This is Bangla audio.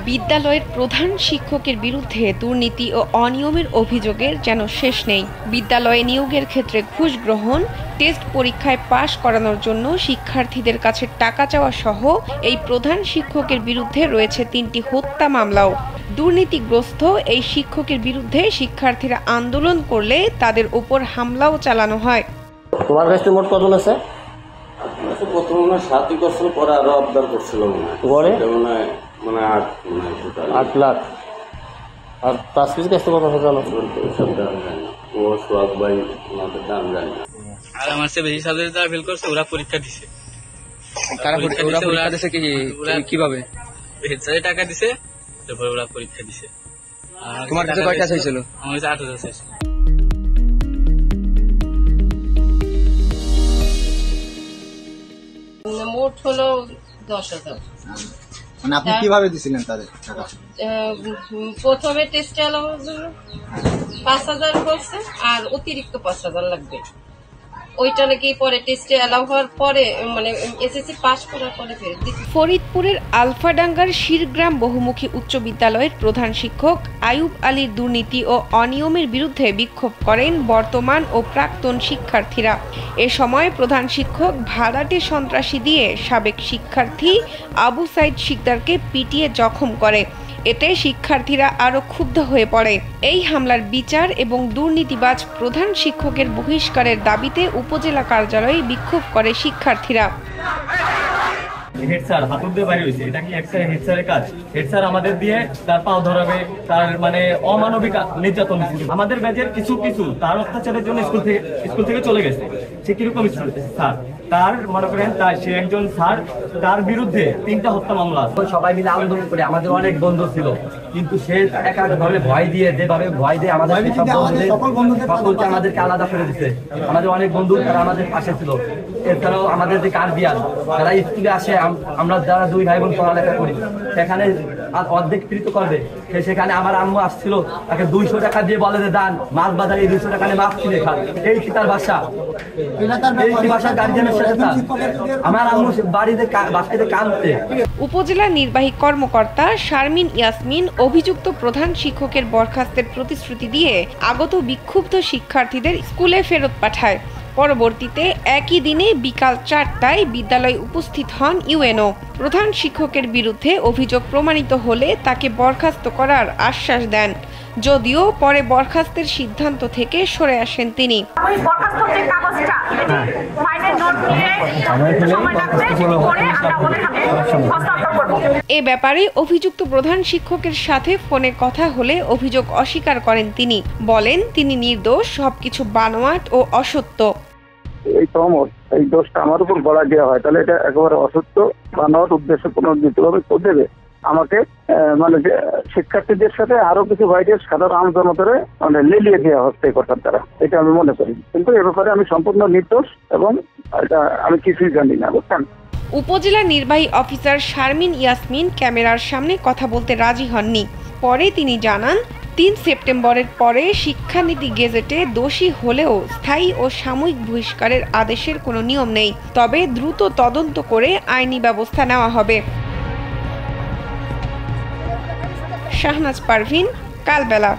বিদ্যালয়ের প্রধান শিক্ষকের বিরুদ্ধে দুর্নীতি ও অনিয়মের অভিযোগের যেন শেষ নেই। বিদ্যালয়ে নিয়োগের ক্ষেত্রে ঘুষ গ্রহণ, টেস্ট পরীক্ষায় পাশ করানোর জন্য শিক্ষার্থীদের কাছে টাকা চাওয়া সহ এই প্রধান শিক্ষকের বিরুদ্ধে রয়েছে 3টি হত্যা মামলাও। দুর্নীতিগ্রস্ত এই শিক্ষকের বিরুদ্ধে শিক্ষার্থীরা আন্দোলন করলে তাদের উপর হামলাও চালানো হয়। তোমার কাছে মোট কত আছে? প্রথমে 7 করছিল, পরে আরো আবদার করছিল গড়ে মানে 8 লাখ। আর পাঁচ পিস কাছে কত জানো? ও সোহাগ ভাই ওনাদের দাম জানি না। আর আমার সে বেশি সাবজেক্ট যারা ফেল করছে ওরা পরীক্ষা দিছে। পরীক্ষা দিছে কিভাবে? হেডস্যারে টাকা দিছে, তারপরে ওরা পরীক্ষা দিছে। তোমার কাছে কয়টা চাইছিল? আমার কাছে 8,000 চাইছিল। মোট হলো 10,000। মানে আপনি কিভাবে দিছিলেন তাদের টাকা? প্রথমে টেস্টে অ্যালাউন্স 5,000 করছে, আর অতিরিক্ত 5,000 লাগবে। ওইটা নাকি পরে টেস্টে অ্যালাউ হওয়ার পরে মানে এসএসসি পাস করার পরে ফেরত দিচ্ছে। ফরিদপুরের আলফাডাঙ্গার শিরগ্রাম বহুমুখী উচ্চ বিদ্যালয়ের প্রধান শিক্ষক আয়ুব আলীর দুর্নীতি ও অনিয়মের বিরুদ্ধে বিক্ষোভ করেন বর্তমান ও প্রাক্তন শিক্ষার্থীরা। এ সময় প্রধান শিক্ষক ভাড়াটে সন্ত্রাসী দিয়ে সাবেক শিক্ষার্থী আবু সাইদ শিকদারকে পিটিয়ে জখম করে। এতে শিক্ষার্থীরা আরো ক্ষুব্ধ হয়ে পড়ে। এই হামলার বিচার এবং দুর্নীতিবাজ প্রধান শিক্ষকের বহিষ্কারের দাবিতে উপজেলা কার্যালয়ে বিক্ষোভ করে শিক্ষার্থীরা। হেড স্যার হাতুর দিয়ে বাইরে হয়েছে, এটা কি হেড স্যারের কাজ? হেড স্যার আমাদের দিয়ে তার পাও ধরাবে, তার মানে অমানবিক নির্যাতন। আমাদের ব্যাচের কিছু তার অত্যাচারের জন্য স্কুল থেকে চলে গেছে। সে কিরকম স্যার? তার মনে করেন সে একজন স্যার, তার বিরুদ্ধে 3টা হত্যা মামলা। সবাই মিলে আন্দোলন করে, আমাদের অনেক বন্ধু ছিল, কিন্তু সে একাভাবে ভয় দিয়ে আমাদের সকলকে আমাদেরকে আলাদা করে দিচ্ছে। আমাদের অনেক বন্ধু তারা আমাদের পাশে ছিল। এছাড়াও আমাদের যে গার্ডিয়ান তারা স্কুলে আসে, আমরা যারা 2 ভাই বোন পড়ালেখা করি, সেখানে অর্ধেক কৃত করবে। সেখানে আমার আম্মু আসছিল, তাকে 200 টাকা দিয়ে বলে যে দান মাছ বাজারে 200 টাকা নিয়ে মাছ কিনে খান। এই কি তার বাসা? এই কি বাসা গার্ডিয়ানের সাথে? আমার আম্মু বাসাতে কাঁদতে। উপজেলা নির্বাহী কর্মকর্তা শারমিন ইয়াসমিন অভিযুক্ত প্রধান শিক্ষকের বরখাস্তের প্রতিশ্রুতি দিয়ে আগত বিক্ষুব্ধ শিক্ষার্থীদের স্কুলে ফেরত পাঠায়। পরবর্তীতে একই দিনে বিকাল 4টায় বিদ্যালয়ে উপস্থিত হন ইউএনও। প্রধান শিক্ষকের বিরুদ্ধে অভিযোগ প্রমাণিত হলে তাকে বরখাস্ত করার আশ্বাস দেন, যদিও পরে বরখাস্তের সিদ্ধান্ত থেকে সরে আসেন তিনি। এ ব্যাপারে অভিযুক্ত প্রধান শিক্ষকের সাথে ফোনে কথা হলে অভিযোগ অস্বীকার করেন তিনি। বলেন তিনি নির্দোষ, সবকিছু বানোয়াট ও অসত্য। এই দোষটা আমার উপর গলা দেওয়া হয়, তাহলে এটা একেবারে অসত্য, বানোয়াট, উদ্দেশ্য প্রণোদিতভাবে দেবে আমাকে মানে শিক্ষার্থীদের সাথে আরো কিছু ভাইদের সাধারণ জনতারে মানে লেলিয়ে দেওয়া হচ্ছে কথার দ্বারা, এটা আমি মনে করি। কিন্তু এ ব্যাপারে আমি সম্পূর্ণ নির্দোষ এবং এটা আমি কিছুই জানি না, বুঝছেন। উপজেলা নির্বাহী অফিসার শারমিন ইয়াসমিন ক্যামেরার সামনে কথা বলতে রাজি হননি। পরে তিনি জানান, 3 সেপ্টেম্বরের পরে শিক্ষানীতি গেজেটে দোষী হলেও স্থায়ী ও সাময়িক বহিষ্কারের আদেশের কোনো নিয়ম নেই, তবে দ্রুত তদন্ত করে আইনি ব্যবস্থা নেওয়া হবে। শাহনাজ পারভিন, কালবেলা।